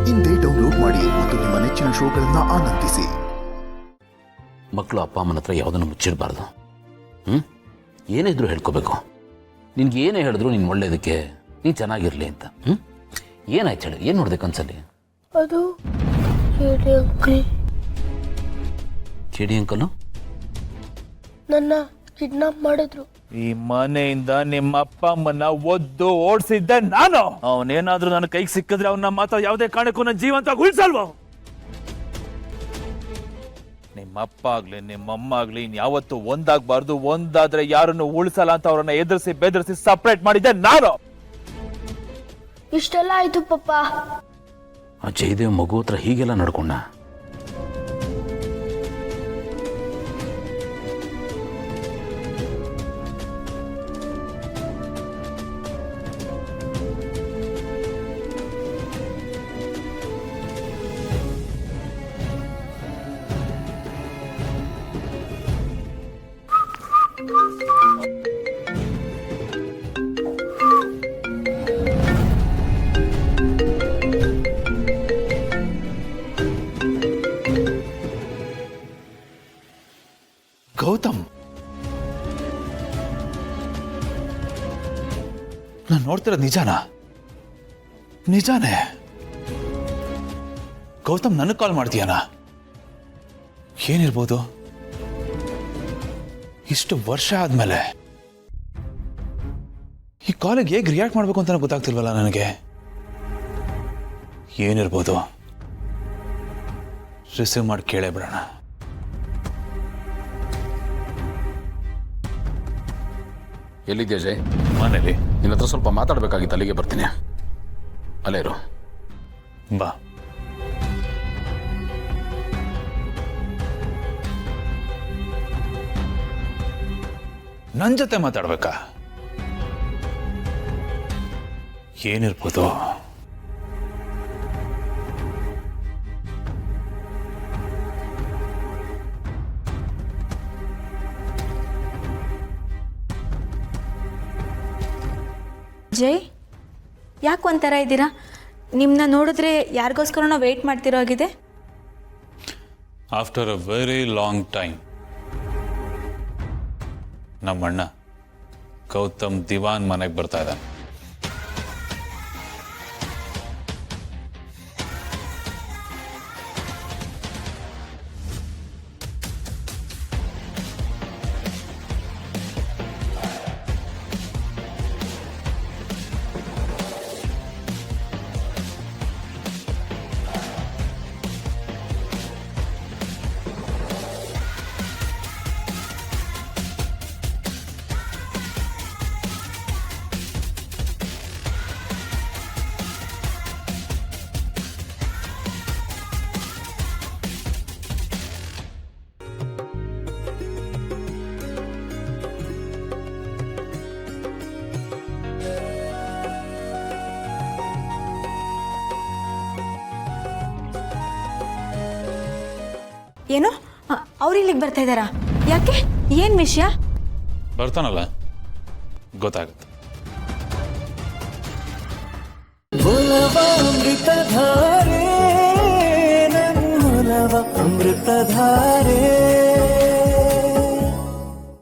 ಇಂದೇ ಡೌನ್ಲೋಡ್ ಮಾಡಿ ಮತ್ತು ನಿಮ್ಮ ನೆಚ್ಚಿನ ಶೋಗಳನ್ನ ಆನಂದಿಸಿ. ಮಕ್ಕಳು ಅಪ್ಪ ಅಮ್ಮನ ಹತ್ರ ಯಾವುದನ್ನು ಮುಚ್ಚಿರಬಾರ್ದು. ಏನಿದ್ರು ಹೇಳ್ಕೋಬೇಕು. ನಿನ್ಗೆ ಏನೇ ಹೇಳಿದ್ರು ನೀನು ಒಳ್ಳೇದಕ್ಕೆ, ನೀನು ಚೆನ್ನಾಗಿರ್ಲಿ ಅಂತ. ಏನಾಯ್ತು ಹೇಳಿ, ಏನು ನೋಡಿದೆ ಕನ್ಸಲ್ಲಿ? ಅದು ಕೇಳಿ ಅಂಕಲ್. ಕೇಳಿ ಅಂಕಲು ನನ್ನ ಕಿಡ್ನಾಪ್ ಮಾಡಿದ್ರು. ಈ ಮನೆಯಿಂದ ನಿಮ್ಮ ಅಪ್ಪ ಅಮ್ಮನ್ನ ಒದ್ದು ಓಡಿಸಿದ್ದೆ ನಾನು. ಅವನೇನಾದ್ರೂ ನನ್ನ ಕೈಗೆ ಸಿಕ್ಕಿದ್ರೆ ಅವನ್ನ ಮಾತ್ರ ಯಾವುದೇ ಕಾರಣಕ್ಕೂ ನನ್ನ ಜೀವಂತ ಉಳಿಸಲ್ವ? ನಿಮ್ಮ ಅಪ್ಪ ಆಗ್ಲಿ ನಿಮ್ಮಮ್ಮ ಆಗ್ಲಿ ಯಾವತ್ತು ಒಂದಾಗಬಾರ್ದು. ಒಂದಾದ್ರೆ ಯಾರನ್ನು ಉಳಿಸಲ್ಲ ಅಂತ ಅವರನ್ನ ಎದುರಿಸಿ ಬೆದರಿಸಿ ಸಪರೇಟ್ ಮಾಡಿದ್ದೆ ನಾನು. ಇಷ್ಟೆಲ್ಲ ಆಯ್ತು ಪಪ್ಪ. ಆ ಜಯದೇವ್ ಮಗು ಹತ್ರ ಹೀಗೆಲ್ಲ ನಡ್ಕೊಂಡ. ಗೌತಮ್, ನಾನು ನೋಡ್ತಿರೋದು ನಿಜಾನಾ? ನಿಜಾನೇ? ಗೌತಮ್ ನನಗೆ ಕಾಲ್ ಮಾಡ್ತೀಯಾನ? ಏನಿರ್ಬೋದು? ಇಷ್ಟು ವರ್ಷ ಆದ್ಮೇಲೆ ಈ ಕಾಲಿಗೆ ಹೇಗೆ ರಿಯಾಕ್ಟ್ ಮಾಡ್ಬೇಕು ಅಂತ ಗೊತ್ತಾಗ್ತಿಲ್ವಲ್ಲ ನನಗೆ. ಏನಿರ್ಬೋದು? ರಿಸೀವ್ ಮಾಡಿ ಕೇಳೇ ಬಿಡೋಣ. ಎಲ್ಲಿದ್ಯಾ ಜಯ್? ಮನೇಲಿ. ನಿನ್ನ ಹತ್ರ ಸ್ವಲ್ಪ ಮಾತಾಡಬೇಕಾಗಿತ್ತು, ಅಲ್ಲಿಗೆ ಬರ್ತೀನಿ. ಅಲ್ಲೇ ಇರು. ಬಾ. ನನ್ನ ಜೊತೆ ಮಾತಾಡ್ಬೇಕಾ? ಏನಿರ್ಬೋದು? ಜಯ್, ಯಾಕೆ ಒಂಥರ ಇದ್ದೀರಾ? ನಿಮ್ಮನ್ನ ನೋಡಿದ್ರೆ ಯಾರಿಗೋಸ್ಕರ ವೆಯ್ಟ್ ಮಾಡ್ತಿರೋ ಆಗಿದೆ. After a very long time ನಮ್ಮಣ್ಣ ಗೌತಮ್ ದಿವಾನ್ ಮನೆಗೆ ಬರ್ತಾ ಇದ್ದಾನೆ. ಏನೋ ಅವ್ರು ಇಲ್ಲಿಗೆ ಬರ್ತಾ ಇದ್ದಾರಾ? ಯಾಕೆ? ಏನು ವಿಷಯ? ಬರ್ತಾನಲ್ಲ, ಗೊತ್ತಾಗುತ್ತೆ. ಅಮೃತಧಾರೆ